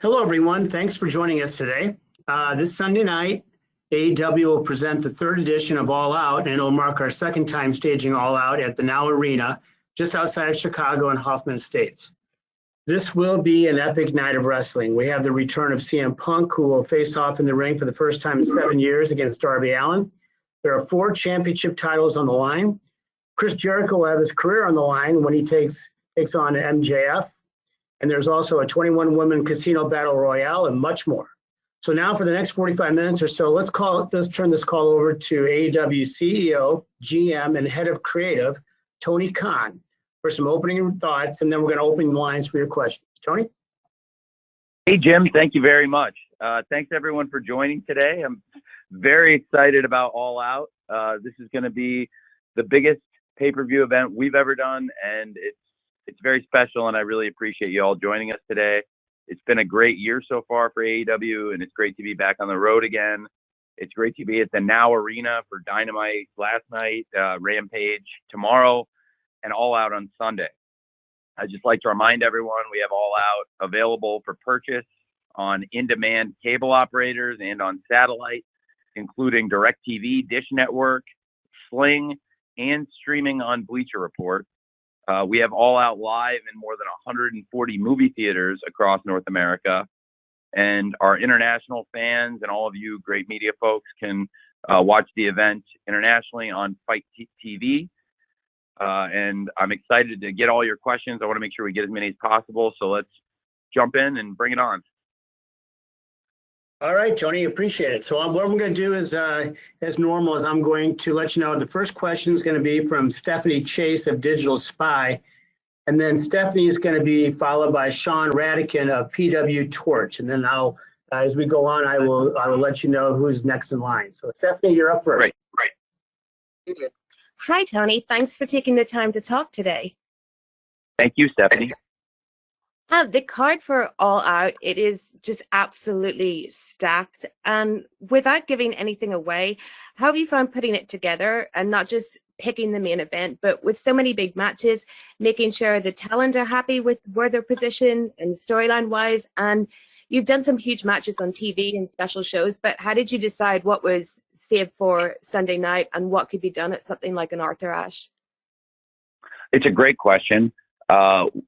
Hello, everyone. Thanks for joining us today. This Sunday night, AEW will present the third edition of All Out, and it'll mark our second time staging All Out at the Now Arena, just outside of Chicago and Hoffman Estates. This will be an epic night of wrestling. We have the return of CM Punk, who will face off in the ring for the first time in 7 years against Darby Allin. There are 4 championship titles on the line. Chris Jericho will have his career on the line when he takes on MJF. And there's also a 21-woman casino battle royale and much more. So now for the next 45 minutes or so, let's turn this call over to AEW CEO, GM, and head of creative, Tony Khan, for some opening thoughts, and then we're going to open the lines for your questions. Tony? Hey, Jim. Thank you very much. Thanks, everyone, for joining today. I'm very excited about All Out. This is going to be the biggest pay-per-view event we've ever done, and it's very special, and I really appreciate you all joining us today. It's been a great year so far for AEW, and it's great to be back on the road again. It's great to be at the Now Arena for Dynamite last night, Rampage tomorrow, and All Out on Sunday. I'd just like to remind everyone we have All Out available for purchase on in-demand cable operators and on satellite, including DirecTV, Dish Network, Sling, and streaming on Bleacher Report. We have All Out live in more than 140 movie theaters across North America. And our international fans and all of you great media folks can watch the event internationally on Fight TV. And I'm excited to get all your questions. I want to make sure we get as many as possible. So let's jump in and bring it on. All right, Tony, appreciate it. So what I'm going to do is, as normal, is I'm going to let you know the first question is going to be from Stephanie Chase of Digital Spy. And then Stephanie is going to be followed by Sean Radican of PW Torch. And then as we go on, I will let you know who's next in line. So Stephanie, you're up first. Right. Hi, Tony. Thanks for taking the time to talk today. Thank you, Stephanie. The card for All Out, it is just absolutely stacked. And without giving anything away, how have you found putting it together and not just picking the main event, but with so many big matches, making sure the talent are happy with where they're positioned and storyline wise? And you've done some huge matches on TV and special shows, but how did you decide what was saved for Sunday night and what could be done at something like an Arthur Ashe? It's a great question.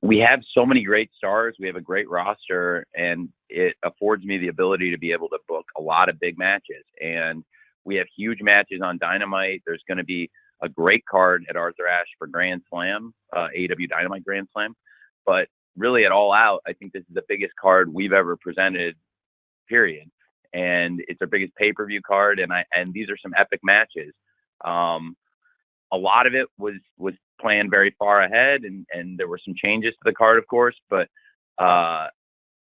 We have so many great stars. We have a great roster, and it affords me the ability to be able to book a lot of big matches. And we have huge matches on Dynamite. There's going to be a great card at Arthur Ashe for Grand Slam, AEW Dynamite Grand Slam. But really at All Out, I think this is the biggest card we've ever presented, period. And it's our biggest pay-per-view card, and these are some epic matches. A lot of it was planned very far ahead, and there were some changes to the card, of course, but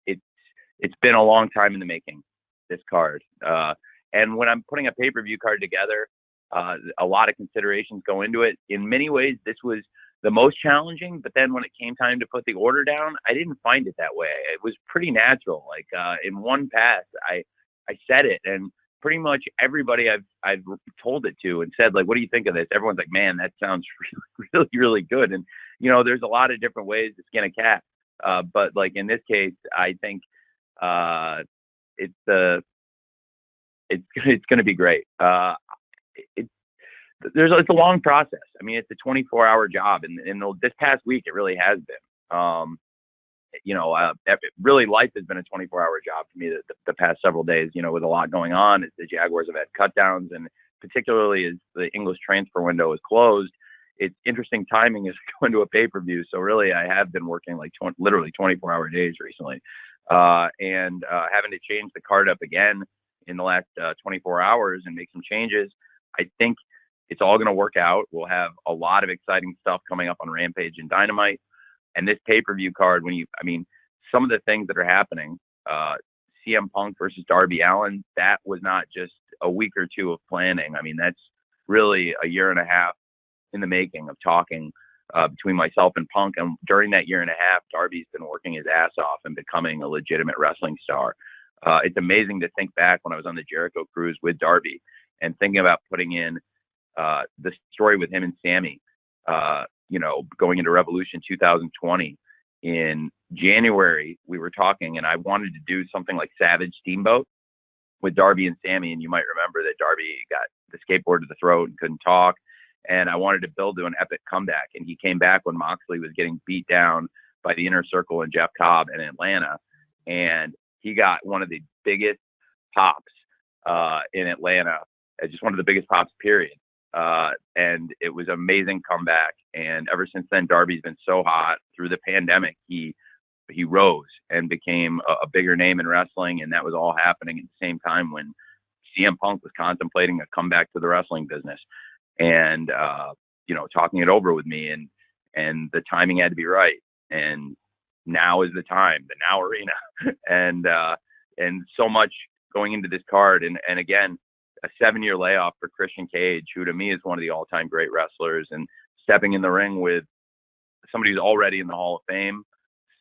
it's been a long time in the making, this card. And when I'm putting a pay-per-view card together, a lot of considerations go into it. In many ways, this was the most challenging, but then when it came time to put the order down, I didn't find it that way. It was pretty natural. Like in one pass, I said it, and pretty much everybody I've told it to and said, like, what do you think of this? Everyone's like, man, that sounds really, really, really good. And, you know, there's a lot of different ways to skin a cat. But like in this case, I think it's going to be great. It's a long process. I mean, it's a 24-hour job. And this past week, it really has been. Really life has been a 24-hour job for me the past several days, you know, with a lot going on as the Jaguars have had cut downs, and particularly as the English transfer window is closed. It's interesting timing as we go into a pay-per-view. So really I have been working like literally 24-hour days recently, and having to change the card up again in the last 24 hours and make some changes. I think it's all going to work out. We'll have a lot of exciting stuff coming up on Rampage and Dynamite. And this pay-per-view card, some of the things that are happening, CM Punk versus Darby Allin, that was not just a week or two of planning. I mean, that's really a year and a half in the making of talking between myself and Punk. And during that year and a half, Darby's been working his ass off and becoming a legitimate wrestling star. It's amazing to think back when I was on the Jericho cruise with Darby and thinking about putting in the story with him and Sammy, going into Revolution 2020 in January, we were talking, and I wanted to do something like Savage Steamboat with Darby and Sammy. And you might remember that Darby got the skateboard to the throat and couldn't talk. And I wanted to build to an epic comeback. And he came back when Moxley was getting beat down by the Inner Circle and Jeff Cobb in Atlanta. And he got one of the biggest pops in Atlanta, just one of the biggest pops, period. And it was an amazing comeback. And ever since then, Darby's been so hot. Through the pandemic, he rose and became a bigger name in wrestling. And that was all happening at the same time when CM Punk was contemplating a comeback to the wrestling business and, talking it over with me, and the timing had to be right. And now is the time, the Now Arena, and so much going into this card. And again, a 7-year layoff for Christian Cage, who to me is one of the all-time great wrestlers, and stepping in the ring with somebody who's already in the Hall of Fame,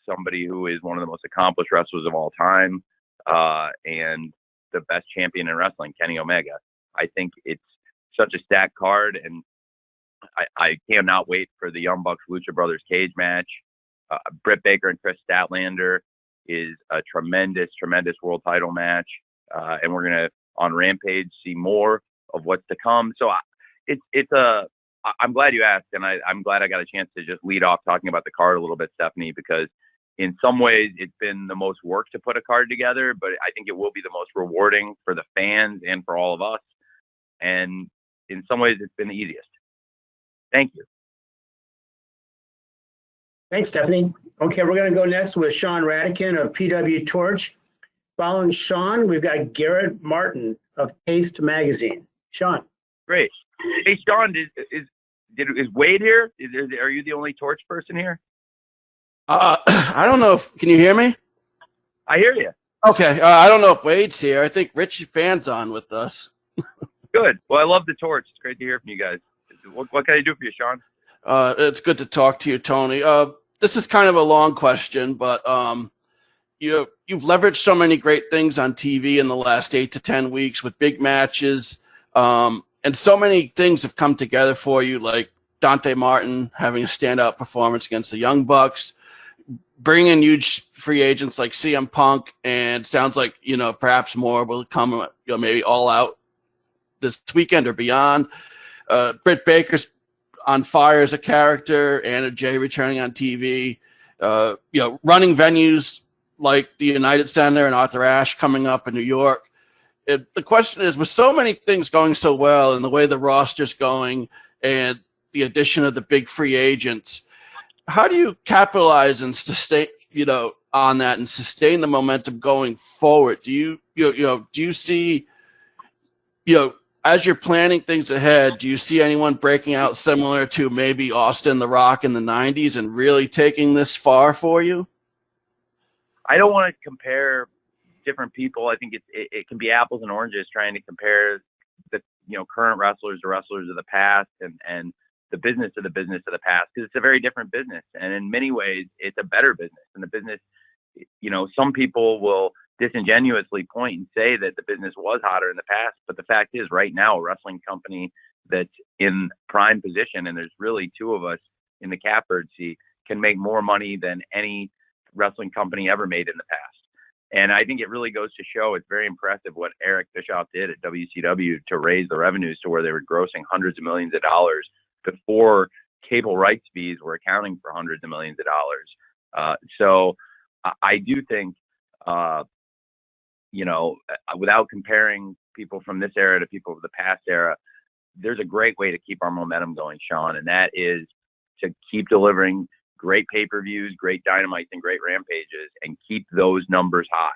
somebody who is one of the most accomplished wrestlers of all time, and the best champion in wrestling, Kenny Omega. I think it's such a stacked card, and I cannot wait for the Young Bucks Lucha Brothers cage match. Britt Baker and Chris Statlander is a tremendous, tremendous world title match. And we're going to, on Rampage, see more of what's to come. So I'm glad you asked, and I'm glad I got a chance to just lead off talking about the card a little bit, Stephanie, because in some ways it's been the most work to put a card together, but I think it will be the most rewarding for the fans and for all of us. And in some ways it's been the easiest. Thank you. Thanks, Stephanie. Okay, we're going to go next with Sean Radican of PW Torch. Following Sean, we've got Garrett Martin of Taste Magazine. Sean. Great. Hey, Sean, is Wade here? Are you the only Torch person here? I don't know can you hear me? I hear you. Okay. I don't know if Wade's here. I think Rich Fan's on with us. Good. Well, I love the Torch. It's great to hear from you guys. What can I do for you, Sean? It's good to talk to you, Tony. This is kind of a long question, but you've leveraged so many great things on TV in the last 8 to 10 weeks with big matches, and so many things have come together for you, like Dante Martin having a standout performance against the Young Bucks, bringing huge free agents like CM Punk, and sounds like perhaps more will come, maybe All Out this weekend or beyond. Britt Baker's on fire as a character, Anna Jay returning on TV, running venues like the United Center and Arthur Ashe coming up in New York. The question is, with so many things going so well and the way the roster's going and the addition of the big free agents, how do you capitalize and sustain, on that and sustain the momentum going forward? Do you see, as you're planning things ahead, do you see anyone breaking out similar to maybe Austin The Rock in the 90s and really taking this far for you? I don't want to compare different people. I think it can be apples and oranges trying to compare the current wrestlers to wrestlers of the past and the business of the past, because it's a very different business. And in many ways, it's a better business. And the business, some people will disingenuously point and say that the business was hotter in the past, but the fact is, right now, a wrestling company that's in prime position, and there's really two of us in the catbird seat, can make more money than any wrestling company ever made in the past. And I think it really goes to show, it's very impressive what Eric Bischoff did at WCW to raise the revenues to where they were grossing hundreds of millions of dollars before cable rights fees were accounting for hundreds of millions of dollars. So I do think, without comparing people from this era to people of the past era, there's a great way to keep our momentum going, Sean, and that is to keep delivering great pay-per-views, great Dynamites, and great Rampages, and keep those numbers high.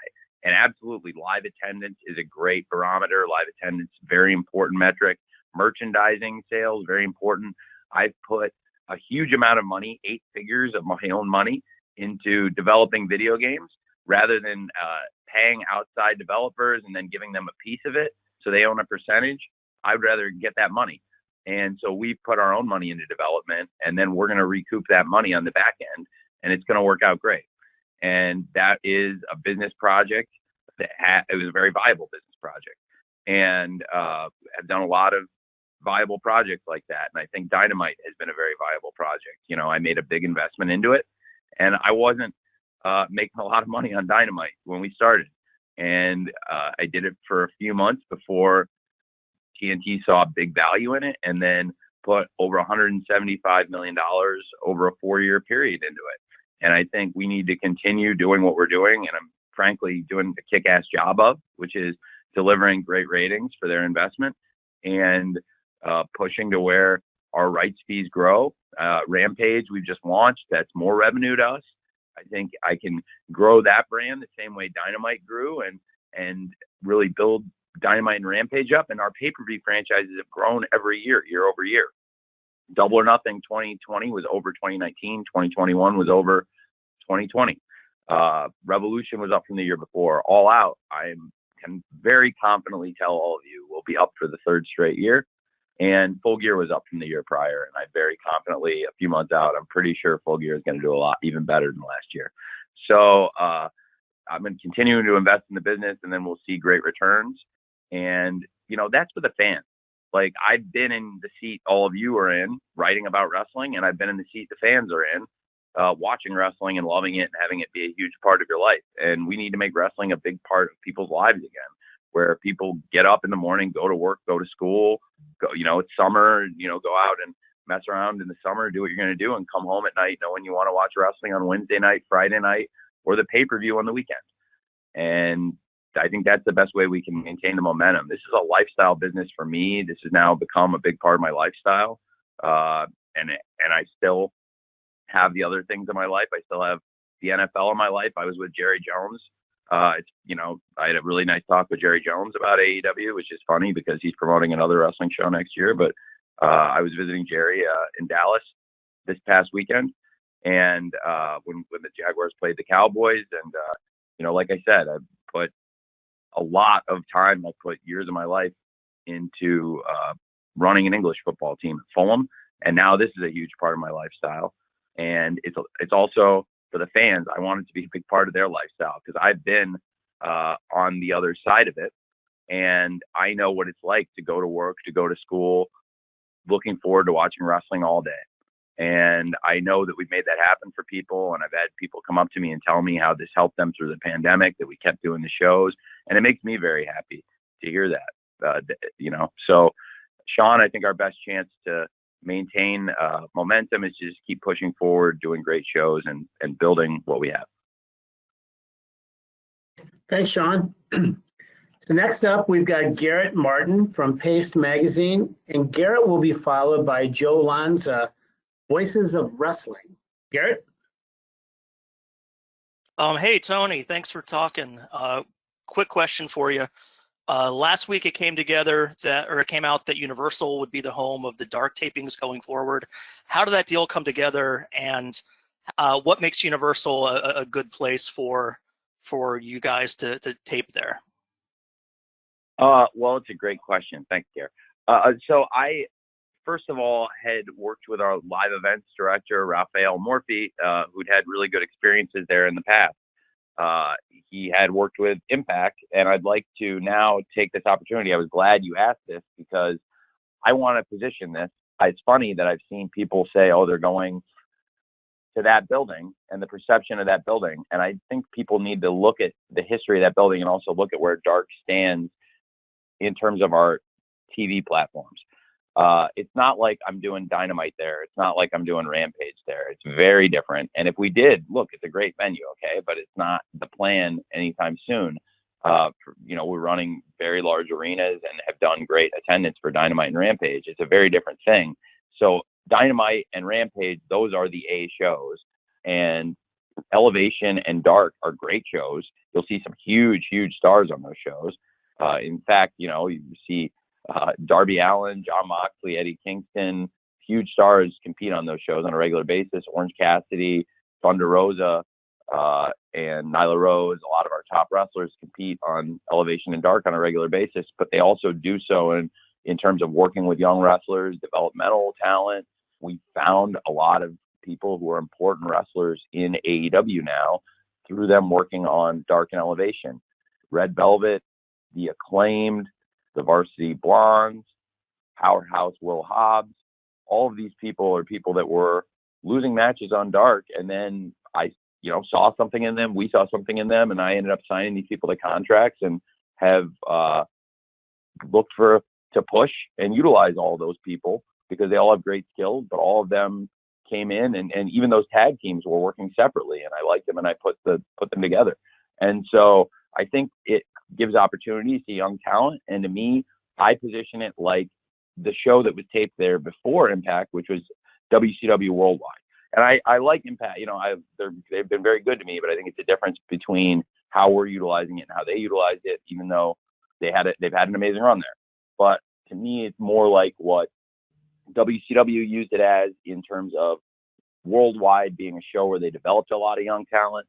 And absolutely, live attendance is a great barometer. Live attendance, very important metric. Merchandising sales, very important. I've put a huge amount of money, 8 figures of my own money, into developing video games rather than paying outside developers and then giving them a piece of it so they own a percentage. I'd rather get that money. And so we put our own money into development, and then we're going to recoup that money on the back end, and it's going to work out great. And that is a business project that it was a very viable business project. And I've done a lot of viable projects like that. And I think Dynamite has been a very viable project. I made a big investment into it, and I wasn't making a lot of money on Dynamite when we started. And I did it for a few months before TNT saw big value in it, and then put over $175 million over a 4-year period into it. And I think we need to continue doing what we're doing, and I'm frankly doing a kick-ass job of, which is delivering great ratings for their investment and pushing to where our rights fees grow. Rampage, we've just launched. That's more revenue to us. I think I can grow that brand the same way Dynamite grew, and really build Dynamite and Rampage up. And our pay-per-view franchises have grown every year, year over year. Double or Nothing 2020 was over 2019. 2021 was over 2020. Revolution was up from the year before. All Out, I can very confidently tell all of you, will be up for the 3rd straight year. And Full Gear was up from the year prior. And I very confidently, a few months out, I'm pretty sure Full Gear is going to do a lot even better than last year. So I'm going to continue to invest in the business, and then we'll see great returns. And, that's for the fans. Like, I've been in the seat all of you are in, writing about wrestling, and I've been in the seat the fans are in, watching wrestling and loving it and having it be a huge part of your life. And we need to make wrestling a big part of people's lives again, where people get up in the morning, go to work, go to school, go, it's summer, go out and mess around in the summer, do what you're going to do, and come home at night knowing you want to watch wrestling on Wednesday night, Friday night, or the pay-per-view on the weekend. And I think that's the best way we can maintain the momentum. This is a lifestyle business for me. This has now become a big part of my lifestyle. And I still have the other things in my life. I still have the NFL in my life. I was with Jerry Jones. I had a really nice talk with Jerry Jones about AEW, which is funny because he's promoting another wrestling show next year. But I was visiting Jerry in Dallas this past weekend. And when the Jaguars played the Cowboys, and, like I said, I put a lot of time. I put years of my life into running an English football team at Fulham, and now this is a huge part of my lifestyle. And it's also for the fans. I want it to be a big part of their lifestyle because I've been on the other side of it, and I know what it's like to go to work, to go to school, looking forward to watching wrestling all day. And I know that we've made that happen for people. And I've had people come up to me and tell me how this helped them through the pandemic, that we kept doing the shows. And it makes me very happy to hear that, So, Sean, I think our best chance to maintain momentum is to just keep pushing forward, doing great shows and building what we have. Thanks, Sean. So next up, we've got Garrett Martin from Paste Magazine. And Garrett will be followed by Joe Lanza, Voices of Wrestling. Garrett? Hey, Tony, thanks for talking. Quick question for you. Last week it came out that Universal would be the home of the Dark tapings going forward. How did that deal come together, and what makes Universal a good place for you guys to tape there? Well, it's a great question. Thanks, Garrett. So I, first of all, had worked with our live events director, Raphael Morphy, who'd had really good experiences there in the past. He had worked with Impact, and I'd like to now take this opportunity. I was glad you asked this because I want to position this. It's funny that I've seen people say, oh, they're going to that building and the perception of that building. And I think people need to look at the history of that building and also look at where Dark stands in terms of our TV platforms. It's not like I'm doing Dynamite there. It's not like I'm doing Rampage there. It's very different. And if we did, look, it's a great venue, okay? But it's not the plan anytime soon. We're running very large arenas and have done great attendance for Dynamite and Rampage. It's a very different thing. So Dynamite and Rampage, those are the A shows. And Elevation and Dark are great shows. You'll see some huge, huge stars on those shows. In fact, you see Darby Allin, Jon Moxley, Eddie Kingston, huge stars compete on those shows on a regular basis. Orange Cassidy, Thunder Rosa, and Nyla Rose. A lot of our top wrestlers compete on Elevation and Dark on a regular basis, but they also do so in terms of working with young wrestlers, developmental talent. We found a lot of people who are important wrestlers in AEW now through them working on Dark and Elevation. Red Velvet, The Acclaimed, the Varsity Blondes, Powerhouse Will Hobbs, all of these people are people that were losing matches on Dark. And then I saw something in them. We saw something in them, and I ended up signing these people to contracts and have looked to push and utilize all those people because they all have great skills, but all of them came in and even those tag teams were working separately, and I liked them and I put them together. And so I think it gives opportunities to young talent. And to me, I position it like the show that was taped there before Impact, which was WCW Worldwide. And I like Impact, they've been very good to me, but I think it's a difference between how we're utilizing it and how they utilized it, even though they've had an amazing run there. But to me, it's more like what WCW used it as in terms of Worldwide being a show where they developed a lot of young talent.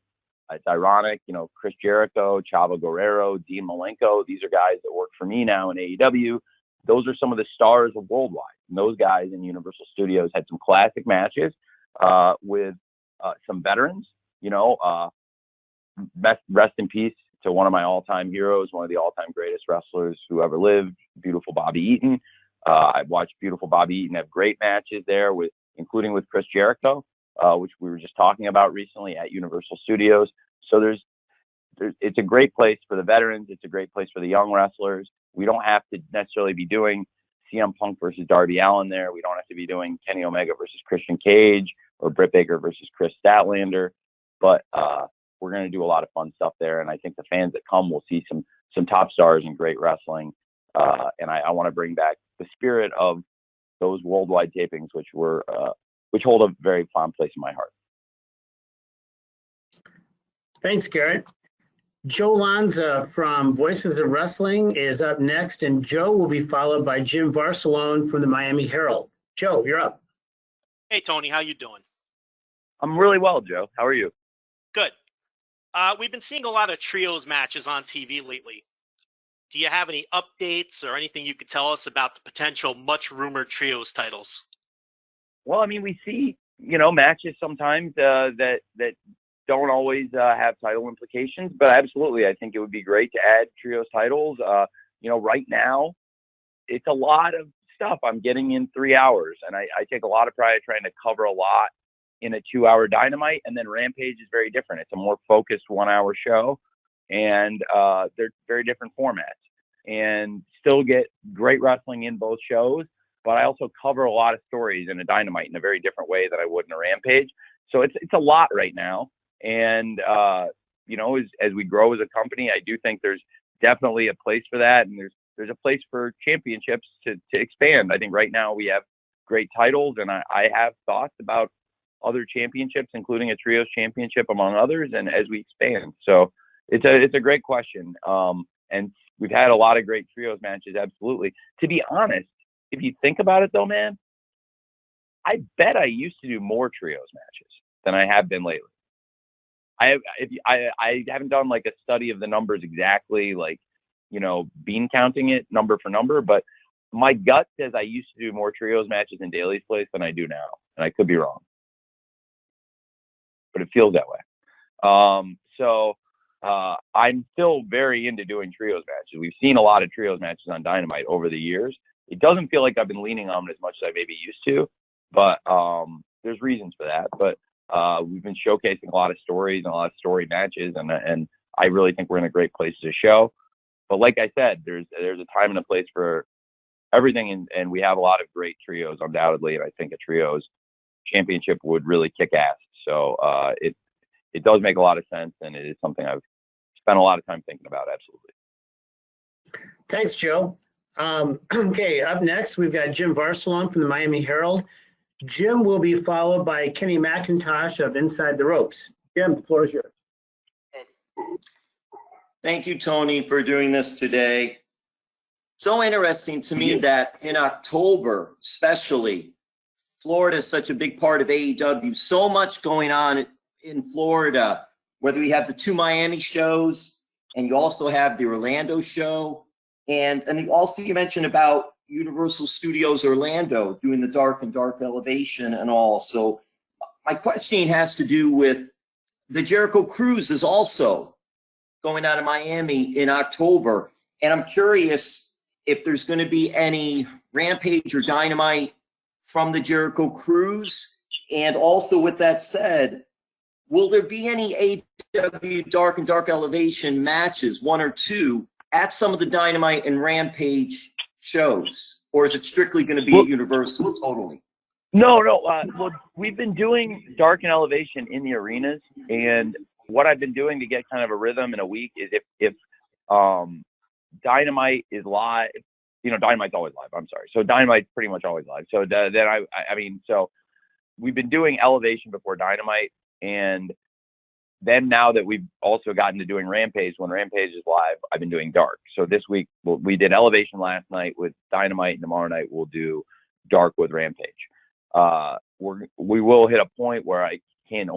It's ironic, Chris Jericho, Chavo Guerrero, Dean Malenko, these are guys that work for me now in AEW. Those are some of the stars of Worldwide. And those guys in Universal Studios had some classic matches with some veterans, rest in peace to one of my all-time heroes, one of the all-time greatest wrestlers who ever lived, beautiful Bobby Eaton. I've watched beautiful Bobby Eaton have great matches there, including with Chris Jericho, which we were just talking about recently at Universal Studios. So it's a great place for the veterans. It's a great place for the young wrestlers. We don't have to necessarily be doing CM Punk versus Darby Allin there. We don't have to be doing Kenny Omega versus Christian Cage or Britt Baker versus Chris Statlander. But we're going to do a lot of fun stuff there. And I think the fans that come will see some top stars and great wrestling. And I want to bring back the spirit of those Worldwide tapings, which hold a very fond place in my heart. Thanks, Garrett. Joe Lanza from Voices of Wrestling is up next, and Joe will be followed by Jim Barcelone from the Miami Herald. Joe, you're up. Hey, Tony, how you doing? I'm really well, Joe. How are you? Good. We've been seeing a lot of trios matches on TV lately. Do you have any updates or anything you could tell us about the potential much-rumored trios titles? Well, I mean, we see, matches sometimes that don't always have title implications, but absolutely, I think it would be great to add trios titles. Right now, it's a lot of stuff I'm getting in 3 hours, and I take a lot of pride trying to cover a lot in a 2-hour Dynamite, and then Rampage is very different. It's a more focused 1-hour show, and they're very different formats, and still get great wrestling in both shows, but I also cover a lot of stories in a Dynamite in a very different way than I would in a Rampage. So it's a lot right now. And, as we grow as a company, I do think there's definitely a place for that. And there's a place for championships to expand. I think right now we have great titles, and I have thoughts about other championships, including a trios championship among others. And as we expand, so it's a great question. And we've had a lot of great trios matches. Absolutely. To be honest, if you think about it though, man, I bet I used to do more trios matches than I have been lately. I haven't done like a study of the numbers exactly, like, bean counting it number for number, but my gut says I used to do more trios matches in Daly's Place than I do now. And I could be wrong, but it feels that way. I'm still very into doing trios matches. We've seen a lot of trios matches on Dynamite over the years. It doesn't feel like I've been leaning on them as much as I maybe used to, but there's reasons for that. But we've been showcasing a lot of stories and a lot of story matches, and I really think we're in a great place as a show. But like I said, there's a time and a place for everything, and we have a lot of great trios, undoubtedly, and I think a trios championship would really kick ass. So it does make a lot of sense, and it is something I've spent a lot of time thinking about. Absolutely. Thanks, Joe. Okay, up next, we've got Jim Barcelone from the Miami Herald. Jim will be followed by Kenny McIntosh of Inside the Ropes. Jim, the floor is yours. Thank you, Tony, for doing this today. So interesting to me that in October, especially, Florida is such a big part of AEW. So much going on in Florida, whether we have the 2 Miami shows, and you also have the Orlando show. And also you mentioned about Universal Studios Orlando doing the Dark and Dark Elevation and all. So my question has to do with the Jericho Cruise is also going out of Miami in October. And I'm curious if there's going to be any Rampage or Dynamite from the Jericho Cruise. And also with that said, will there be any AEW Dark and Dark Elevation matches, one or two, at some of the Dynamite and Rampage shows? Or is it strictly going to be at Universal totally? No. Well, we've been doing Dark and Elevation in the arenas, and what I've been doing to get kind of a rhythm in a week is if Dynamite is live, Dynamite's always live. I'm sorry. So Dynamite's pretty much always live. So then so we've been doing Elevation before Dynamite, and then now that we've also gotten to doing Rampage, when Rampage is live, I've been doing Dark. So this week we did Elevation last night with Dynamite, and tomorrow night we'll do Dark with Rampage. We will hit a point where I can't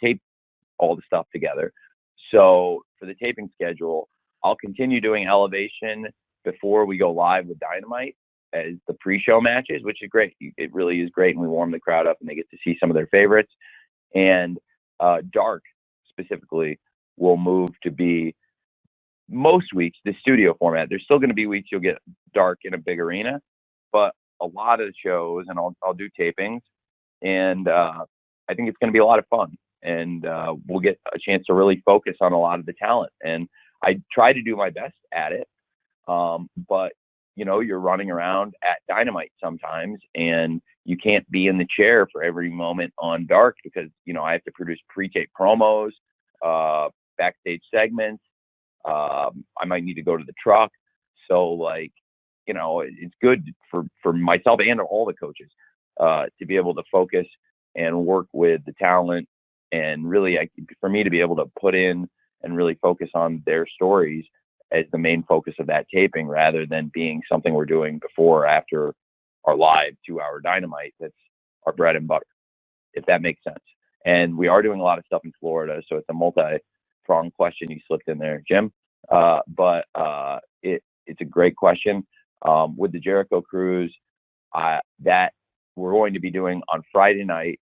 tape all the stuff together. So for the taping schedule, I'll continue doing Elevation before we go live with Dynamite as the pre-show matches, which is great. It really is great, and we warm the crowd up, and they get to see some of their favorites. And Dark specifically will move to be most weeks the studio format. There's still going to be weeks you'll get Dark in a big arena, but a lot of the shows, and I'll do tapings, and I think it's going to be a lot of fun, and we'll get a chance to really focus on a lot of the talent. And I try to do my best at it, but you're running around at Dynamite sometimes, and you can't be in the chair for every moment on Dark because I have to produce pre-tape promos, backstage segments. I might need to go to the truck, so it's good for myself and all the coaches to be able to focus and work with the talent, and really for me to be able to put in and really focus on their stories as the main focus of that taping, rather than being something we're doing before or after our live 2-hour Dynamite. That's our bread and butter, if that makes sense. And we are doing a lot of stuff in Florida, so it's a multi-pronged question you slipped in there, Jim. But it's a great question. With the Jericho Cruise, that we're going to be doing on Friday night,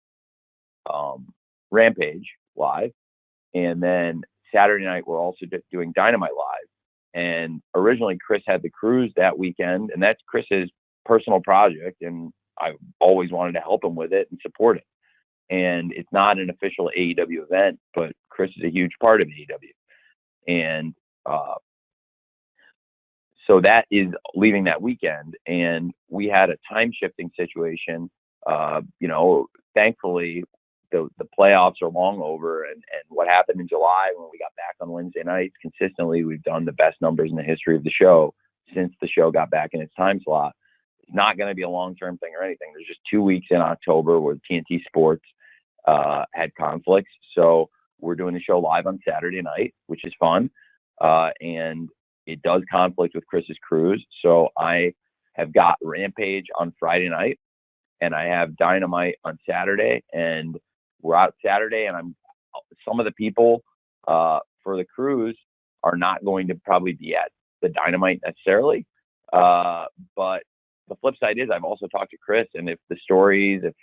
Rampage live, and then Saturday night we're also doing Dynamite live. And originally Chris had the cruise that weekend, and that's Chris's personal project, and I always wanted to help him with it and support it. And it's not an official AEW event, but Chris is a huge part of AEW, and so that is leaving that weekend. And we had a time shifting situation. Thankfully the playoffs are long over, and what happened in July when we got back on Wednesday nights consistently, we've done the best numbers in the history of the show since the show got back in its time slot. It's not going to be a long-term thing or anything. There's just 2 weeks in October where TNT Sports had conflicts. So we're doing the show live on Saturday night, which is fun. And it does conflict with Chris's cruise. So I have got Rampage on Friday night, and I have Dynamite on Saturday, and we're out Saturday, and some of the people for the cruise are not going to probably be at the Dynamite necessarily. But the flip side is I've also talked to Chris, and if the stories, if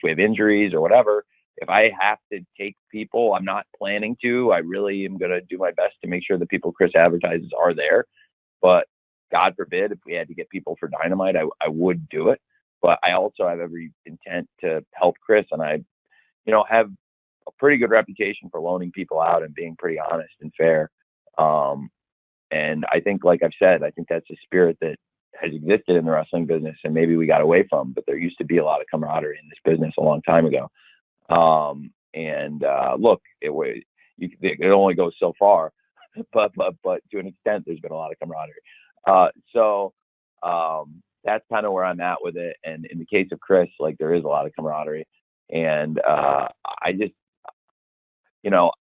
we have injuries or whatever, if I have to take people, I'm not planning to. I really am going to do my best to make sure the people Chris advertises are there. But God forbid, if we had to get people for Dynamite, I would do it. But I also have every intent to help Chris, and I, have a pretty good reputation for loaning people out and being pretty honest and fair. And I think, like I've said, I think that's a spirit that has existed in the wrestling business, and maybe we got away from, but there used to be a lot of camaraderie in this business a long time ago. Look, it only goes so far, but to an extent, there's been a lot of camaraderie. So that's kind of where I'm at with it. And in the case of Chris, there is a lot of camaraderie, and I just,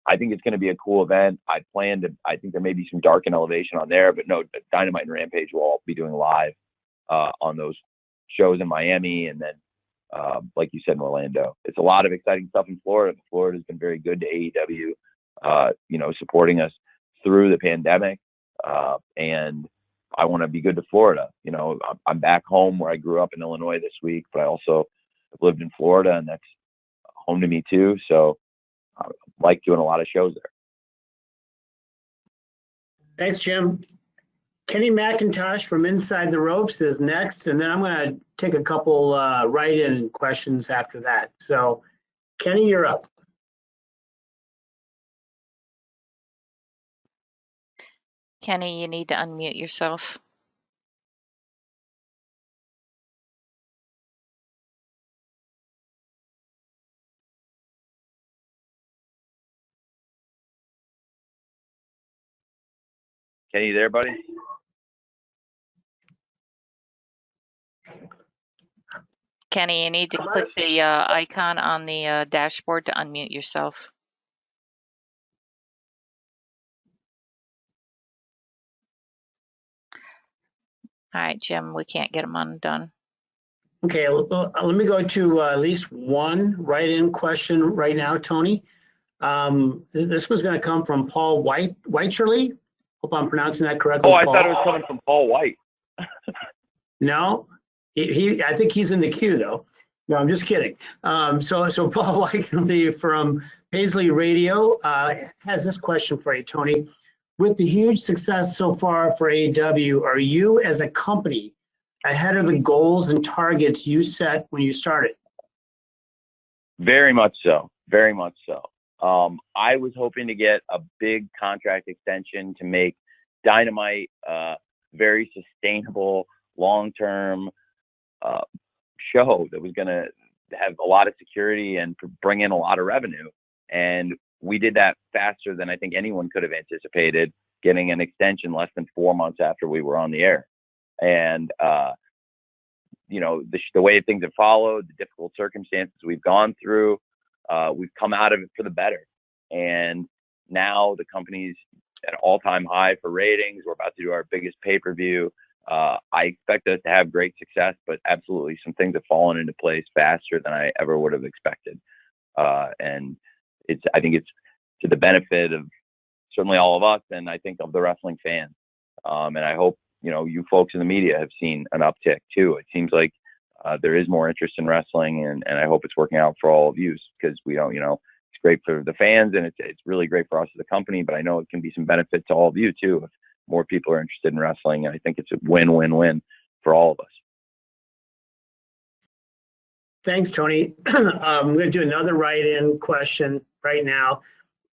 I think it's going to be a cool event. I think there may be some Dark and Elevation on there, but no, Dynamite and Rampage will all be doing live on those shows in Miami, and then like you said, in Orlando. It's a lot of exciting stuff in Florida. Florida has been very good to AEW, supporting us through the pandemic. And I want to be good to Florida. I'm back home where I grew up in Illinois this week, but I also have lived in Florida, and that's home to me too. So I like doing a lot of shows there. Thanks, Jim. Kenny McIntosh from Inside the Ropes is next, and then I'm going to take a couple write-in questions after that. So, Kenny, you're up. Kenny, you need to unmute yourself. Kenny, you there, buddy? Kenny, you need to click the icon on the dashboard to unmute yourself. All right, Jim, we can't get him undone. Okay, let me go to at least one write-in question right now, Tony. This was going to come from Paul Whiterly. Hope I'm pronouncing that correctly. Oh, I Paul. thought it was coming from Paul White. No, I think he's in the queue though. No, I'm just kidding. So Paul Whiteley from Paisley Radio has this question for you, Tony. With the huge success so far for AEW, are you as a company ahead of the goals and targets you set when you started? Very much so. Very much so. I was hoping to get a big contract extension to make Dynamite very sustainable, long-term show that was going to have a lot of security and bring in a lot of revenue. And we did that faster than I think anyone could have anticipated, getting an extension less than 4 months after we were on the air. And, the way things have followed, the difficult circumstances we've gone through, we've come out of it for the better. And now the company's at an all-time high for ratings. We're about to do our biggest pay-per-view. I expect us to have great success, but absolutely some things have fallen into place faster than I ever would have expected. And I think it's to the benefit of certainly all of us, and I think of the wrestling fans. And I hope, you folks in the media have seen an uptick too. It seems like there is more interest in wrestling, and I hope it's working out for all of you, because we don't, it's great for the fans and it's really great for us as a company, but I know it can be some benefit to all of you too if more people are interested in wrestling. And I think it's a win-win-win for all of us. Thanks, Tony. I'm going to do another write-in question right now.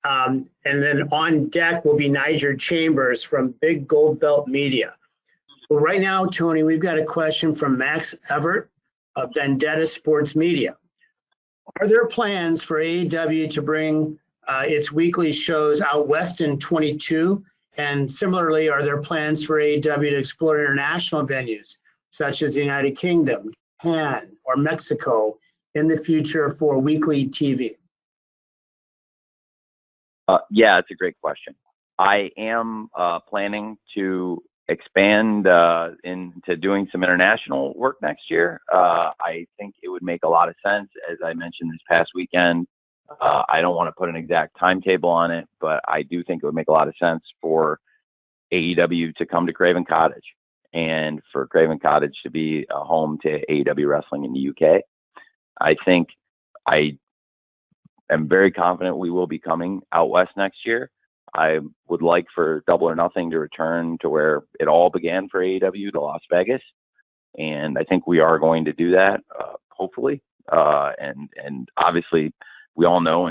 And then on deck will be Niger Chambers from Big Gold Belt Media. Well, right now, Tony, we've got a question from Max Everett of Vendetta Sports Media. Are there plans for AEW to bring its weekly shows out west in 22? And similarly, are there plans for AEW to explore international venues such as the United Kingdom, Japan, or Mexico in the future for weekly TV? Yeah, it's a great question. I am planning to expand into doing some international work next year. I think it would make a lot of sense. As I mentioned this past weekend, I don't want to put an exact timetable on it, but I do think it would make a lot of sense for AEW to come to Craven Cottage and for Craven Cottage to be a home to AEW wrestling in the UK. I think I am very confident we will be coming out west next year. I would like for Double or Nothing to return to where it all began for AEW, to Las Vegas. And I think we are going to do that, hopefully. And obviously, we all know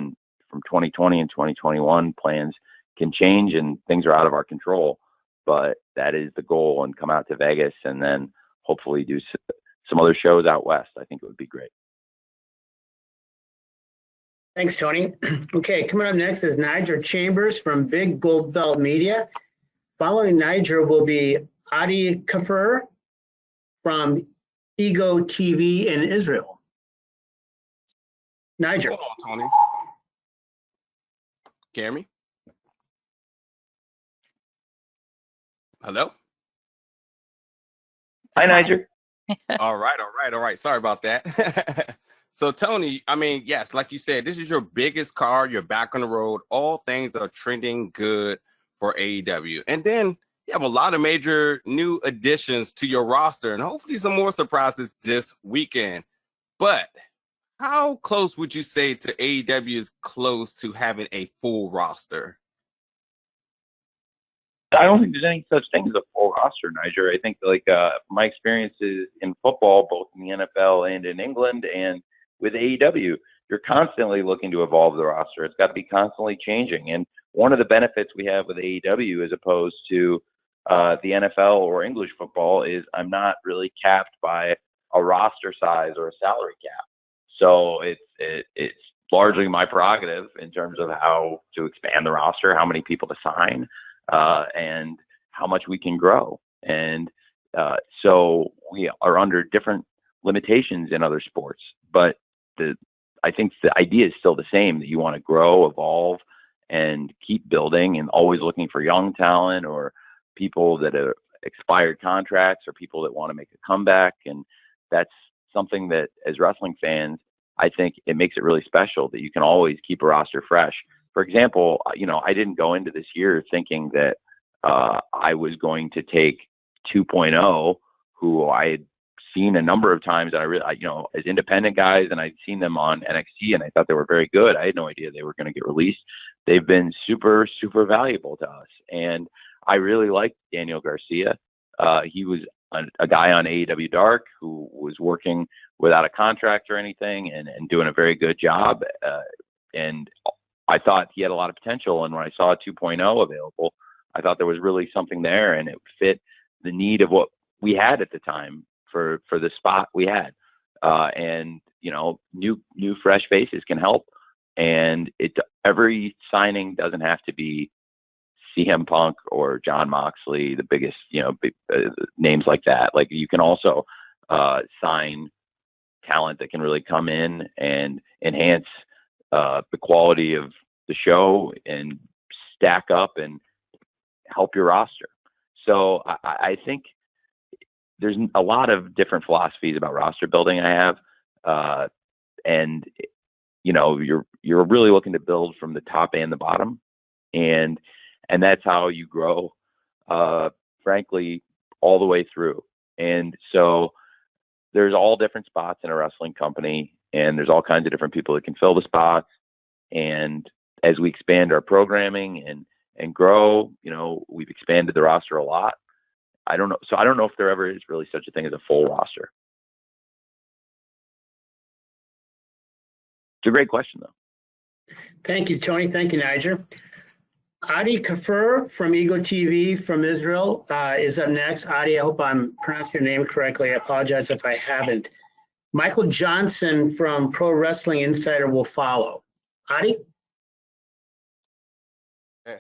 from 2020 and 2021, plans can change and things are out of our control. But that is the goal, and come out to Vegas and then hopefully do some other shows out west. I think it would be great. Thanks, Tony. Okay, coming up next is Niger Chambers from Big Gold Belt Media. Following Niger will be Adi Kafir from Ego TV in Israel. Niger. What's going on, Tony? Can you hear me? Hello? Hi, Niger. All right. Sorry about that. So, Tony, yes, like you said, this is your biggest card. You're back on the road. All things are trending good for AEW. And then you have a lot of major new additions to your roster and hopefully some more surprises this weekend. But how close would you say to AEW is close to having a full roster? I don't think there's any such thing as a full roster, Niger. I think my experiences in football, both in the NFL and in England and with AEW, you're constantly looking to evolve the roster. It's got to be constantly changing. And one of the benefits we have with AEW as opposed to the NFL or English football is I'm not really capped by a roster size or a salary cap. So it's largely my prerogative in terms of how to expand the roster, how many people to sign, and how much we can grow. And so we are under different limitations in other sports, but I think the idea is still the same, that you want to grow, evolve, and keep building, and always looking for young talent or people that are expired contracts or people that want to make a comeback. And that's something that, as wrestling fans, I think it makes it really special that you can always keep a roster fresh. For example, I didn't go into this year thinking that I was going to take 2.0, who I had seen a number of times, that as independent guys, and I'd seen them on NXT, and I thought they were very good. I had no idea they were going to get released. They've been super, super valuable to us. And I really liked Daniel Garcia. He was a guy on AEW Dark who was working without a contract or anything and doing a very good job. And I thought he had a lot of potential. And when I saw 2.0 available, I thought there was really something there, and it fit the need of what we had at the time for the spot we had. And, new fresh faces can help. And every signing doesn't have to be CM Punk or John Moxley, the biggest, names like that. Like, you can also sign talent that can really come in and enhance the quality of the show and stack up and help your roster. So I think there's a lot of different philosophies about roster building I have. And, you're really looking to build from the top and the bottom. And that's how you grow, frankly, all the way through. And so there's all different spots in a wrestling company, and there's all kinds of different people that can fill the spots. And as we expand our programming and grow, we've expanded the roster a lot. I don't know. So I don't know if there ever is really such a thing as a full roster. It's a great question, though. Thank you, Tony. Thank you, Niger. Adi Kafur from Ego TV from Israel is up next. Adi, I hope I'm pronouncing your name correctly. I apologize if I haven't. Michael Johnson from Pro Wrestling Insider will follow. Adi?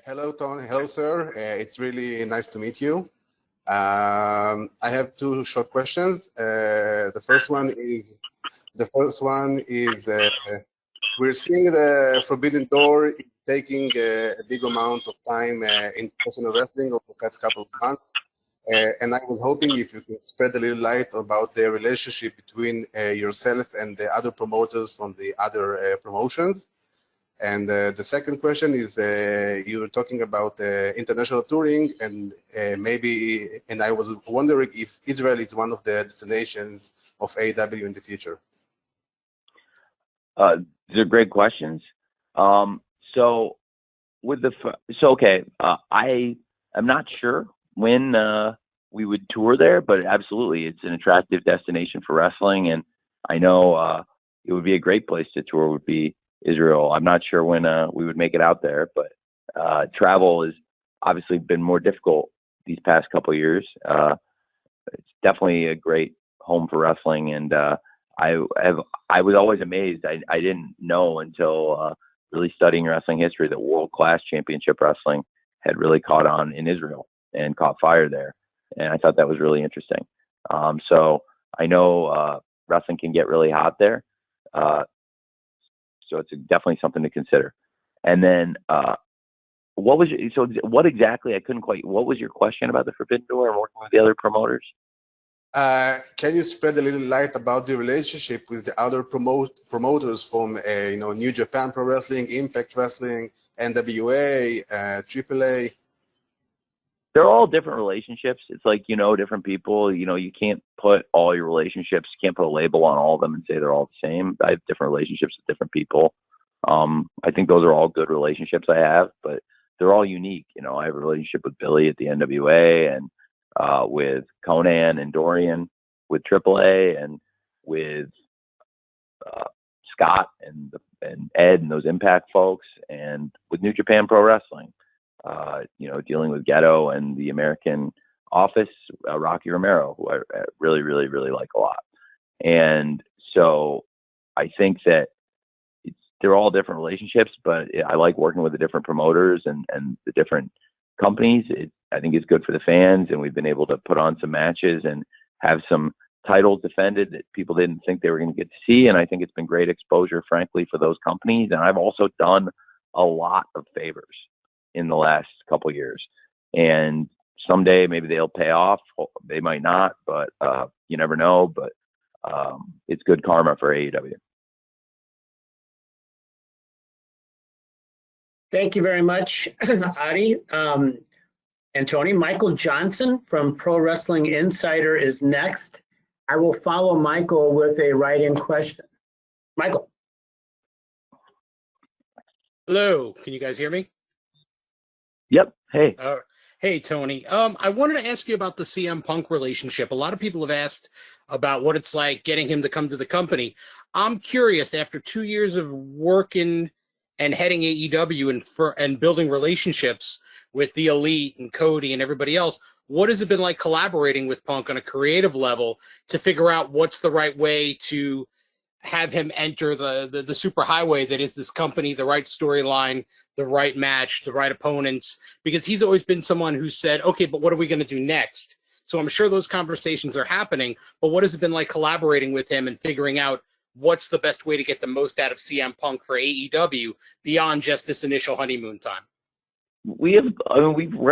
Hello, Tony. Hello, sir. It's really nice to meet you. I have two short questions. The first one is we're seeing the Forbidden Door taking a big amount of time in professional wrestling over the past couple of months. And I was hoping if you could spread a little light about the relationship between yourself and the other promoters from the other promotions. And the second question is you were talking about international touring, and I was wondering if Israel is one of the destinations of AEW in the future. These are great questions. So I am not sure when we would tour there, but absolutely, it's an attractive destination for wrestling, and I know it would be a great place to tour. Would be Israel. I'm not sure when we would make it out there, but travel has obviously been more difficult these past couple of years. It's definitely a great home for wrestling, and I was always amazed. I didn't know until really studying wrestling history that world-class championship wrestling had really caught on in Israel and caught fire there, and I thought that was really interesting. So I know wrestling can get really hot there. So it's definitely something to consider. And then, what was your question about the Forbidden Door and working with the other promoters? Can you spread a little light about the relationship with the other promoters from, New Japan Pro Wrestling, Impact Wrestling, NWA, AAA? They're all different relationships. It's like, different people. You can't put all your relationships, you can't put a label on all of them and say they're all the same. I have different relationships with different people. I think those are all good relationships I have, but they're all unique. I have a relationship with Billy at the NWA, and with Conan and Dorian with AAA, and with Scott and Ed and those Impact folks, and with New Japan Pro Wrestling, dealing with Ghetto and the American office, Rocky Romero, who I really, really, really like a lot. And so I think that they're all different relationships, but I like working with the different promoters and the different companies. I think it's good for the fans, and we've been able to put on some matches and have some titles defended that people didn't think they were going to get to see. And I think it's been great exposure, frankly, for those companies. And I've also done a lot of favors in the last couple of years. And someday maybe they'll pay off. They might not, but you never know. But it's good karma for AEW. Thank you very much, Adi and Tony. Michael Johnson from Pro Wrestling Insider is next. I will follow Michael with a write-in question. Michael. Hello, can you guys hear me? Yep. Hey. Hey, Tony. I wanted to ask you about the CM Punk relationship. A lot of people have asked about what it's like getting him to come to the company. I'm curious, after 2 years of working and heading AEW and building relationships with the Elite and Cody and everybody else, what has it been like collaborating with Punk on a creative level to figure out what's the right way to have him enter the superhighway that is this company, the right storyline, the right match, the right opponents? Because he's always been someone who said, okay, but what are we going to do next? So I'm sure those conversations are happening, but what has it been like collaborating with him and figuring out what's the best way to get the most out of CM Punk for AEW beyond just this initial honeymoon time? We're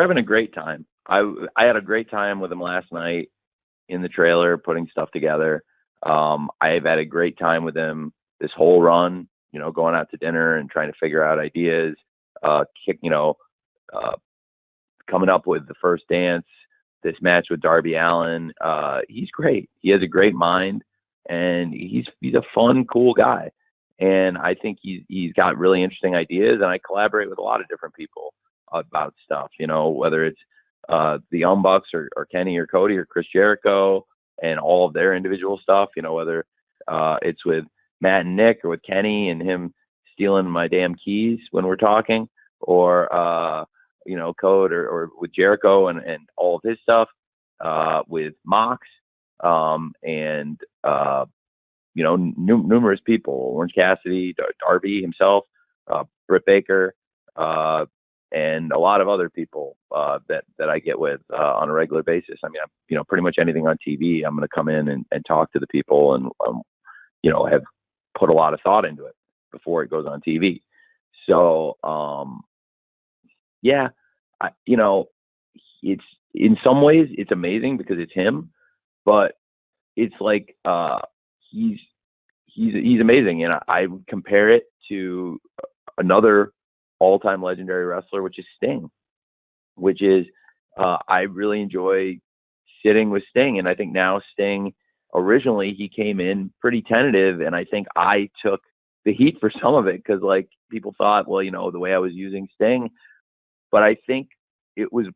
having a great time. I had a great time with him last night in the trailer, putting stuff together. I've had a great time with him this whole run, going out to dinner and trying to figure out ideas, coming up with the first dance, this match with Darby Allin. He's great. He has a great mind, and he's a fun, cool guy. And I think he's got really interesting ideas, and I collaborate with a lot of different people about stuff, whether it's the Young Bucks or Kenny or Cody or Chris Jericho and all of their individual stuff, whether it's with Matt and Nick or with Kenny and him stealing my damn keys when we're talking, or Code or with Jericho and all of his stuff, with Mox, and numerous people, Orange Cassidy, Darby himself, Britt Baker, and a lot of other people that I get with on a regular basis. I mean, pretty much anything on TV, I'm going to come in and talk to the people and, have put a lot of thought into it before it goes on TV. So, it's in some ways it's amazing because it's him, but it's like he's amazing, and I would compare it to another all-time legendary wrestler, which is Sting, which is I really enjoy sitting with Sting. And I think now Sting, originally he came in pretty tentative, and I think I took the heat for some of it because like people thought, well, the way I was using Sting, but I think it was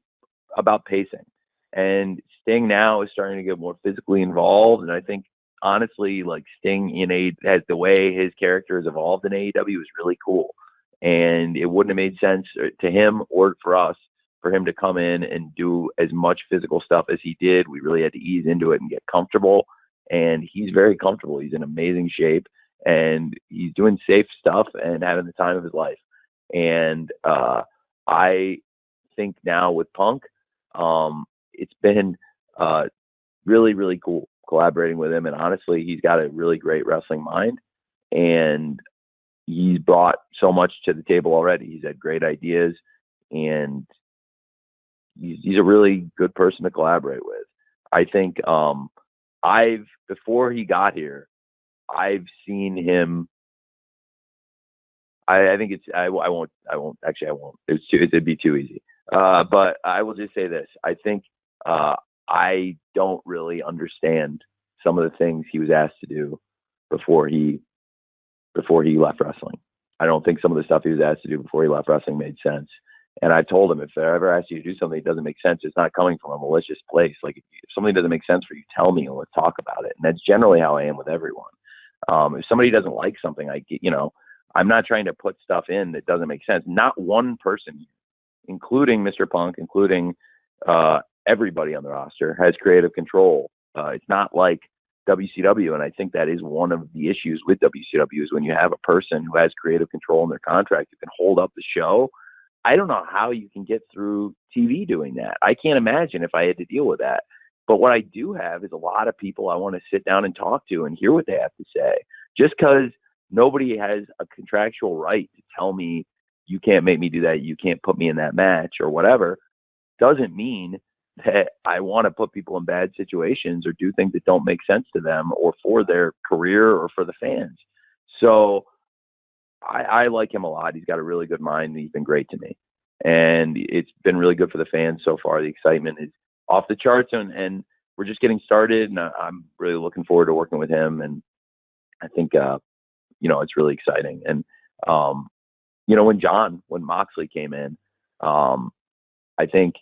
about pacing, and Sting now is starting to get more physically involved. And I think honestly, like Sting as the way his character has evolved in AEW is really cool. And it wouldn't have made sense to him or for us for him to come in and do as much physical stuff as he did. We really had to ease into it and get comfortable. And he's very comfortable. He's in amazing shape, and he's doing safe stuff and having the time of his life. And I think now with Punk, it's been really, really cool collaborating with him. And honestly, he's got a really great wrestling mind, and he's brought so much to the table already. He's had great ideas, and he's a really good person to collaborate with. I think before he got here, I've seen him. I think I won't. It'd be too easy. But I will just say this. I think I don't really understand some of the things he was asked to do before he left wrestling. I don't think some of the stuff he was asked to do before he left wrestling made sense. And I told him, if I ever ask you to do something that doesn't make sense, it's not coming from a malicious place. Like if something doesn't make sense for you, tell me and let's talk about it. And that's generally how I am with everyone. If somebody doesn't like something, I'm not trying to put stuff in that doesn't make sense. Not one person, including Mr. Punk, including everybody on the roster, has creative control. It's not like WCW, and I think that is one of the issues with WCW is when you have a person who has creative control in their contract who can hold up the show. I don't know how you can get through TV doing that. I can't imagine if I had to deal with that. But what I do have is a lot of people I want to sit down and talk to and hear what they have to say. Just because nobody has a contractual right to tell me you can't make me do that, you can't put me in that match or whatever, doesn't mean that I want to put people in bad situations or do things that don't make sense to them or for their career or for the fans. So I like him a lot. He's got a really good mind. He's been great to me. And it's been really good for the fans so far. The excitement is off the charts, and we're just getting started. And I'm really looking forward to working with him. And I think, it's really exciting. And, when Moxley came in, I think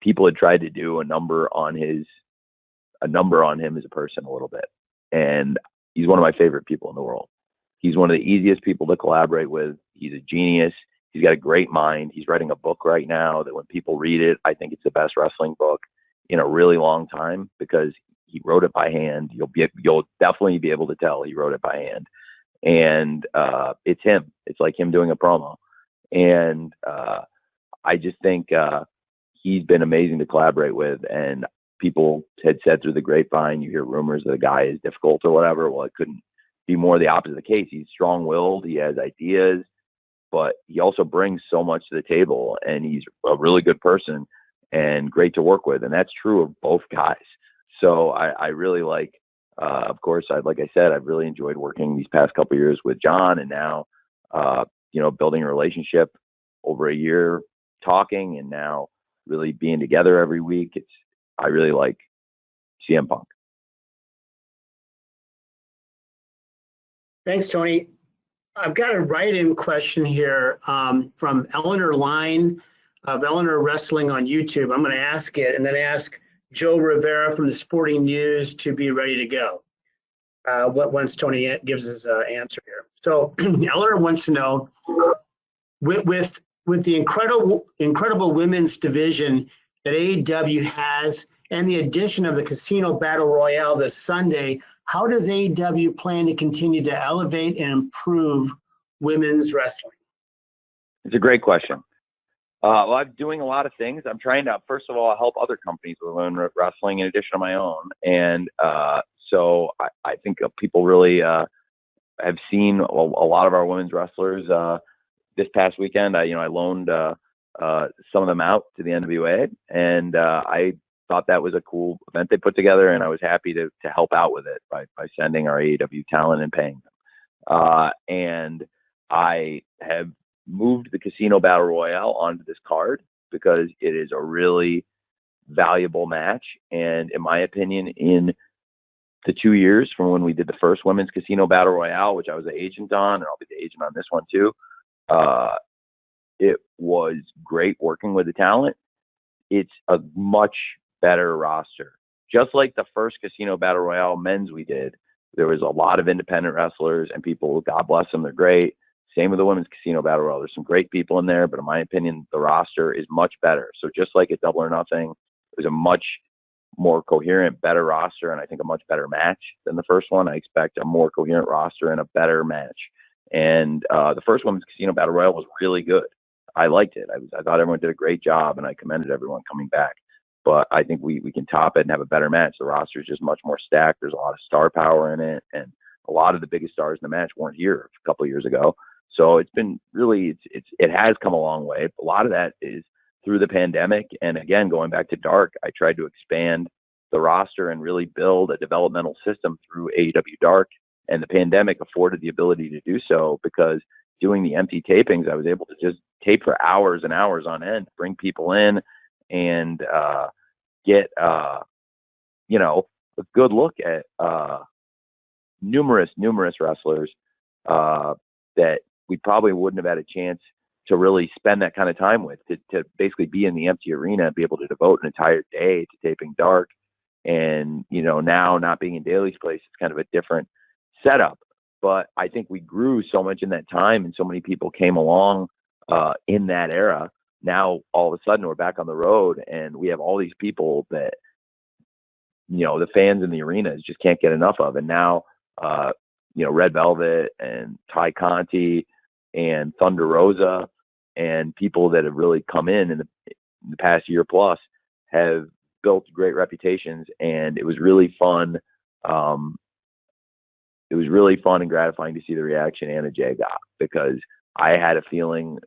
people had tried to do a number on him as a person a little bit. And he's one of my favorite people in the world. He's one of the easiest people to collaborate with. He's a genius. He's got a great mind. He's writing a book right now that when people read it, I think it's the best wrestling book in a really long time because he wrote it by hand. You'll definitely be able to tell he wrote it by hand. And it's him. It's like him doing a promo. And I just think he's been amazing to collaborate with. And people had said through the grapevine, you hear rumors that the guy is difficult or whatever. Well, it couldn't be more the opposite of the case. He's strong-willed. He has ideas, but he also brings so much to the table, and he's a really good person and great to work with. And that's true of both guys. So I really like, of course, like I said, I've really enjoyed working these past couple of years with John, and now, building a relationship over a year, talking, and now really being together every week. I really like CM Punk. Thanks, Tony. I've got a write-in question here from Eleanor Line of Eleanor Wrestling on YouTube. I'm going to ask it and then ask Joe Rivera from the Sporting News to be ready to go once Tony gives his answer here. So Eleanor wants to know, with the incredible women's division that AEW has and the addition of the Casino Battle Royale this Sunday, how does AEW plan to continue to elevate and improve women's wrestling? It's a great question. Well, I'm doing a lot of things. I'm trying to, first of all, help other companies with women's wrestling in addition to my own. And so I think people really have seen a lot of our women's wrestlers this past weekend. I loaned some of them out to the NWA, and I thought that was a cool event they put together, and I was happy to help out with it by sending our AEW talent and paying them. And I have moved the Casino Battle Royale onto this card because it is a really valuable match. And in my opinion, in the 2 years from when we did the first women's Casino Battle Royale, which I was the agent on, and I'll be the agent on this one too, it was great working with the talent. It's a much better roster. Just like the first Casino Battle Royale men's we did, there was a lot of independent wrestlers and people, God bless them, they're great. Same with the women's Casino Battle Royale. There's some great people in there, but in my opinion, the roster is much better. So just like at Double or Nothing, it was a much more coherent, better roster, and I think a much better match than the first one. I expect a more coherent roster and a better match. And the first women's Casino Battle Royale was really good. I liked it. I thought everyone did a great job, and I commended everyone coming back. But I think we can top it and have a better match. The roster is just much more stacked. There's a lot of star power in it, and a lot of the biggest stars in the match weren't here a couple of years ago. So it's been really, it has come a long way. A lot of that is through the pandemic. And again, going back to Dark, I tried to expand the roster and really build a developmental system through AEW Dark. And the pandemic afforded the ability to do so because doing the empty tapings, I was able to just tape for hours and hours on end, bring people in and get, a good look at numerous wrestlers that we probably wouldn't have had a chance to really spend that kind of time with, to basically be in the empty arena and be able to devote an entire day to taping Dark. And, now not being in Daly's place, it's kind of a different setup. but I think we grew so much in that time, and so many people came along in that era. Now all of a sudden we're back on the road, and we have all these people that, the fans in the arenas just can't get enough of. And now, Red Velvet and Ty Conti and Thunder Rosa and people that have really come in the past year plus have built great reputations. And it was really fun. It was really fun and gratifying to see the reaction Anna Jay got, because I had a feeling,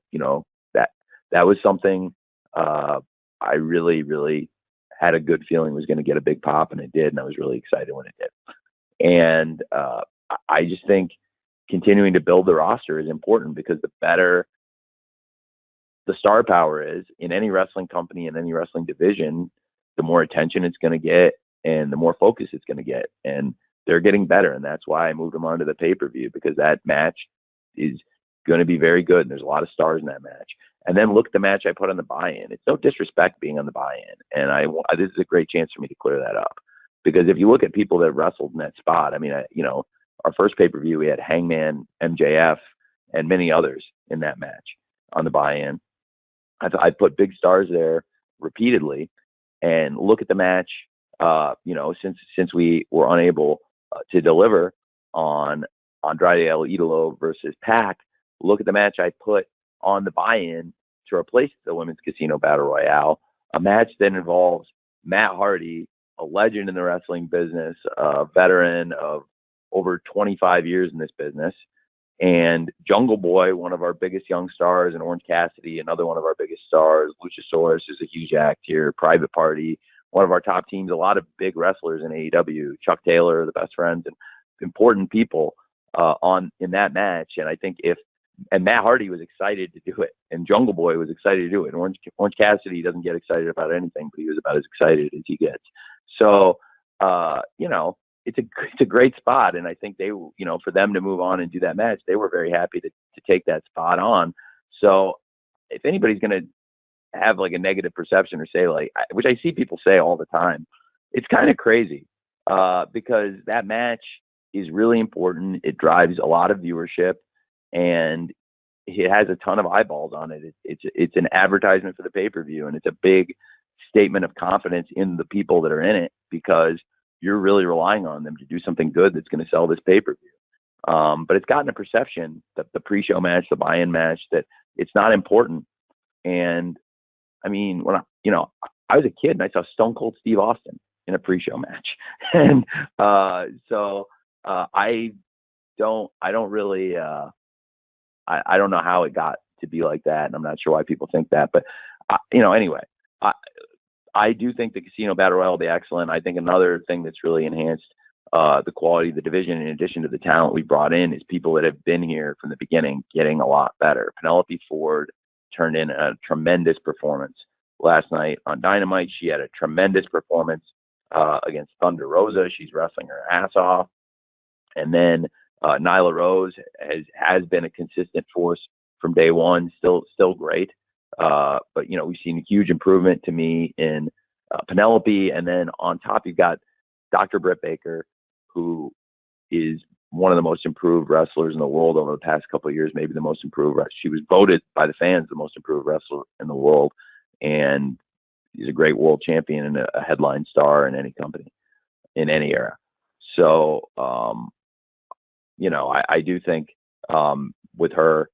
that was something I really, really had a good feeling was going to get a big pop, and it did. And I was really excited when it did. And I just think continuing to build the roster is important, because the better the star power is in any wrestling company, in any wrestling division, the more attention it's going to get and the more focus it's going to get. And they're getting better. And that's why I moved them onto the pay-per-view, because that match is going to be very good. And there's a lot of stars in that match. And then look at the match I put on the buy-in. It's no disrespect being on the buy-in. And this is a great chance for me to clear that up, because if you look at people that wrestled in that spot, I mean, our first pay-per-view, we had Hangman, MJF, and many others in that match on the buy-in. I put big stars there repeatedly, and look at the match. Since we were unable to deliver on Andrade El Idolo versus Pac, look at the match I put on the buy-in to replace the Women's Casino Battle Royale, a match that involves Matt Hardy, a legend in the wrestling business, a veteran of over 25 years in this business, and Jungle Boy, one of our biggest young stars, and Orange Cassidy, another one of our biggest stars. Luchasaurus is a huge act here. Private Party, one of our top teams. A lot of big wrestlers in AEW. Chuck Taylor, the Best Friends, and important people in that match. And I think and Matt Hardy was excited to do it, and Jungle Boy was excited to do it. And Orange Cassidy doesn't get excited about anything, but he was about as excited as he gets. So, it's a great spot. And I think for them to move on and do that match, they were very happy to take that spot on. So if anybody's going to have like a negative perception or say which I see people say all the time, it's kind of crazy because that match is really important. It drives a lot of viewership, and it has a ton of eyeballs on it. It's an advertisement for the pay-per-view, and it's a big statement of confidence in the people that are in it, because you're really relying on them to do something good that's going to sell this pay-per-view. But it's gotten a perception that the pre-show match, the buy-in match, that it's not important. And I mean, when I was a kid and I saw Stone Cold Steve Austin in a pre-show match. And I don't know how it got to be like that. And I'm not sure why people think that, but anyway, I do think the Casino Battle Royale will be excellent. I think another thing that's really enhanced the quality of the division, in addition to the talent we brought in, is people that have been here from the beginning getting a lot better. Penelope Ford turned in a tremendous performance last night on Dynamite. She had a tremendous performance against Thunder Rosa. She's wrestling her ass off. And then Nyla Rose has been a consistent force from day one, still great. But we've seen a huge improvement to me in Penelope. And then on top, you've got Dr. Britt Baker, who is one of the most improved wrestlers in the world over the past couple of years, maybe the most improved. She was voted by the fans the most improved wrestler in the world. And he's a great world champion and a headline star in any company, in any era. So, I do think with her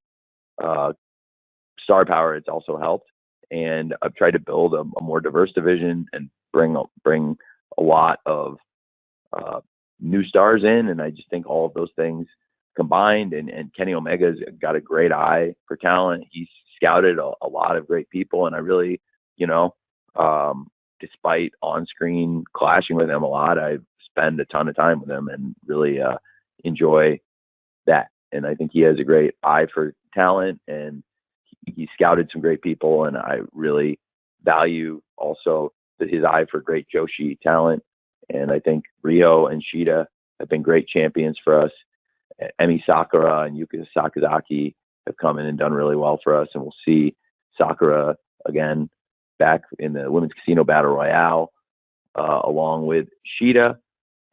star power, it's also helped. And I've tried to build a more diverse division and bring a lot of new stars in. And I just think all of those things combined, and Kenny Omega's got a great eye for talent. He's scouted a lot of great people. And I really, despite on-screen clashing with him a lot, I spend a ton of time with him and really enjoy that. And I think he has a great eye for talent, and he scouted some great people. And I really value also his eye for great Joshi talent. And I think Rio and Shida have been great champions for us. Emi Sakura and Yuka Sakazaki have come in and done really well for us. And we'll see Sakura again back in the Women's Casino Battle Royale, along with Shida.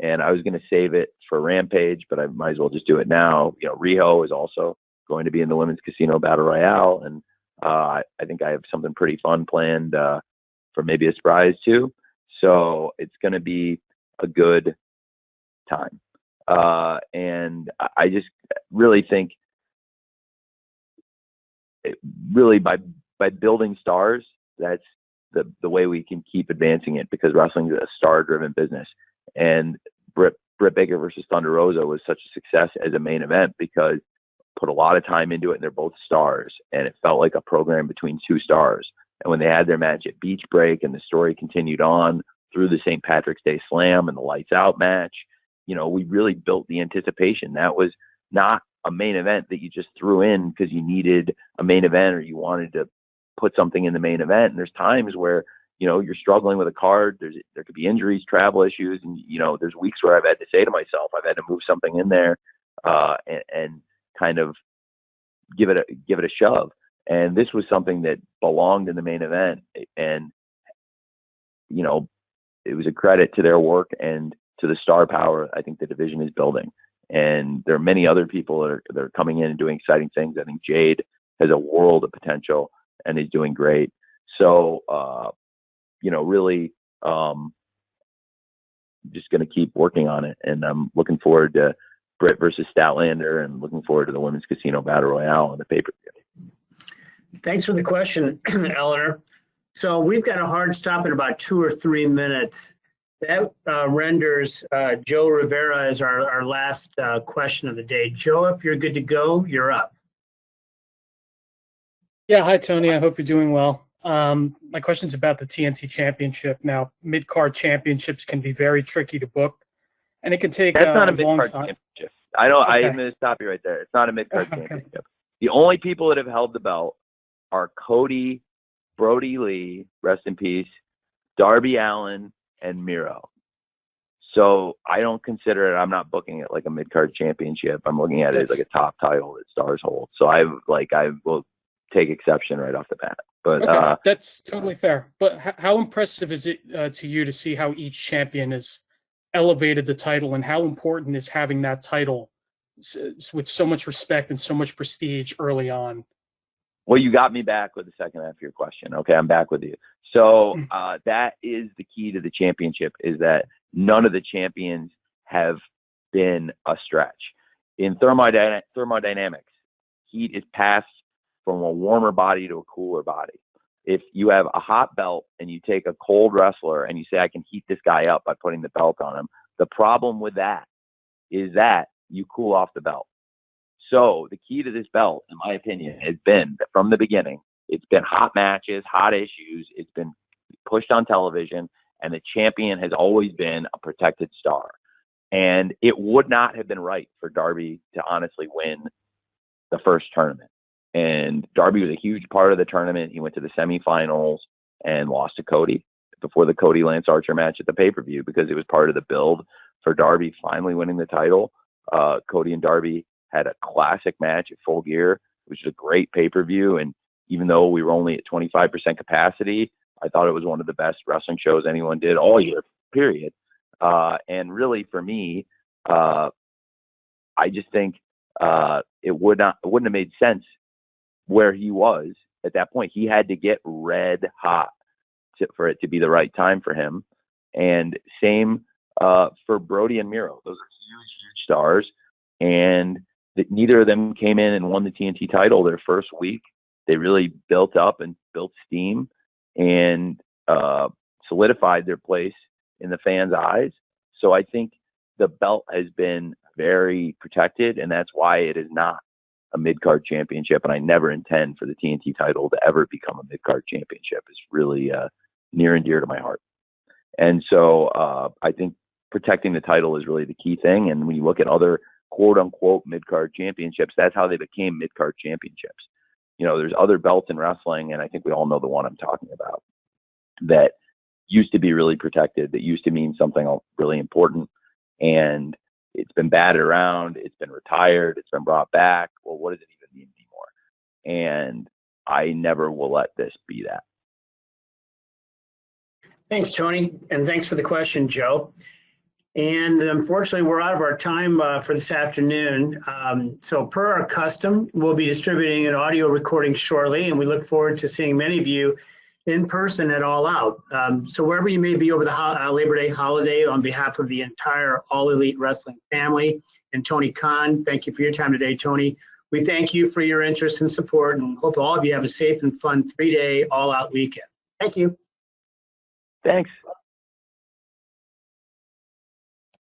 and I was going to save it for Rampage, but I might as well just do it now. You know, Riho is also going to be in the Women's Casino Battle Royale, and I think I have something pretty fun planned for maybe a surprise too. So it's going to be a good time. And I just really think really by building stars, that's the way we can keep advancing it, because wrestling is a star-driven business. And Britt Baker versus Thunder Rosa was such a success as a main event because put a lot of time into it, and they're both stars, and it felt like a program between two stars. And when they had their match at Beach Break and the story continued on through the St. Patrick's Day Slam and the Lights Out match, you know, we really built the anticipation. That was not a main event that you just threw in because you needed a main event or you wanted to put something in the main event. And there's times where, you know, you're struggling with a card, there could be injuries, travel issues, and, you know, there's weeks where I've had to say to myself, I've had to move something in there and kind of give it a shove. And this was something that belonged in the main event, and, you know, it was a credit to their work and to the star power I think the division is building. And there are many other people that are coming in and doing exciting things. I think Jade has a world of potential and is doing great. So, you know, really just going to keep working on it. And I'm looking forward to Britt versus Statlander, and looking forward to the Women's Casino Battle Royale and the pay-per-view. Thanks for the question, Eleanor. So we've got a hard stop in about 2 or 3 minutes. That renders Joe Rivera as our last question of the day. Joe, if you're good to go, you're up. Yeah, hi, Tony. I hope you're doing well. My question's about the TNT Championship. Now, mid-card championships can be very tricky to book, and it can take That's not a long mid-card time. championship. I know. Okay. I'm going to stop you right there. It's not a mid-card Okay. championship. The only people that have held the belt are Cody, Brody Lee, rest in peace, Darby Allin, and Miro. So I don't consider it, I'm not booking it like a mid-card championship. I'm looking at it as like a top title that stars hold. So I will take exception right off the bat. But Okay, that's totally fair. But how impressive is it to you to see how each champion has elevated the title, and how important is having that title with so much respect and so much prestige early on? well, you got me back with the second half of your question. Okay, I'm back with you. So that is the key to the championship, is that none of the champions have been a stretch. In thermodynamics, heat is passed from a warmer body to a cooler body. If you have a hot belt and you take a cold wrestler and you say, I can heat this guy up by putting the belt on him, the problem with that is that you cool off the belt. So the key to this belt, in my opinion, has been that from the beginning, it's been hot matches, hot issues. It's been pushed on television, and the champion has always been a protected star. And it would not have been right for Darby to honestly win the first tournament. And Darby was a huge part of the tournament. He went to the semifinals and lost to Cody before the Cody Lance Archer match at the pay-per-view, because it was part of the build for Darby finally winning the title. Cody and Darby had a classic match at Full Gear, which was a great pay-per-view. And even though we were only at 25% capacity, I thought it was one of the best wrestling shows anyone did all year, period. And really, for me, I just think it wouldn't have made sense where he was at that point. He had to get red hot for it to be the right time for him. And same for Brody and Miro. Those are huge stars. And neither of them came in and won the TNT title their first week. They really built up and built steam and solidified their place in the fans' eyes. So I think the belt has been very protected, and that's why it is not a mid-card championship. And I never intend for the TNT title to ever become a mid-card championship. It's really near and dear to my heart. And so I think protecting the title is really the key thing. And when you look at other quote-unquote mid-card championships, that's how they became mid-card championships. You know, there's other belts in wrestling, and I think we all know the one I'm talking about, that used to be really protected, that used to mean something really important, and it's been batted around, it's been retired, it's been brought back. Well, what does it even mean anymore? And I never will let this be that. Thanks, Tony, and thanks for the question, Joe. And unfortunately, we're out of our time for this afternoon. So per our custom, we'll be distributing an audio recording shortly, and we look forward to seeing many of you in person at All Out. So wherever you may be over the Labor Day holiday, on behalf of the entire All Elite Wrestling family and Tony Khan, thank you for your time today, Tony. We thank you for your interest and support, and hope all of you have a safe and fun 3-day All Out weekend. Thank you. Thanks.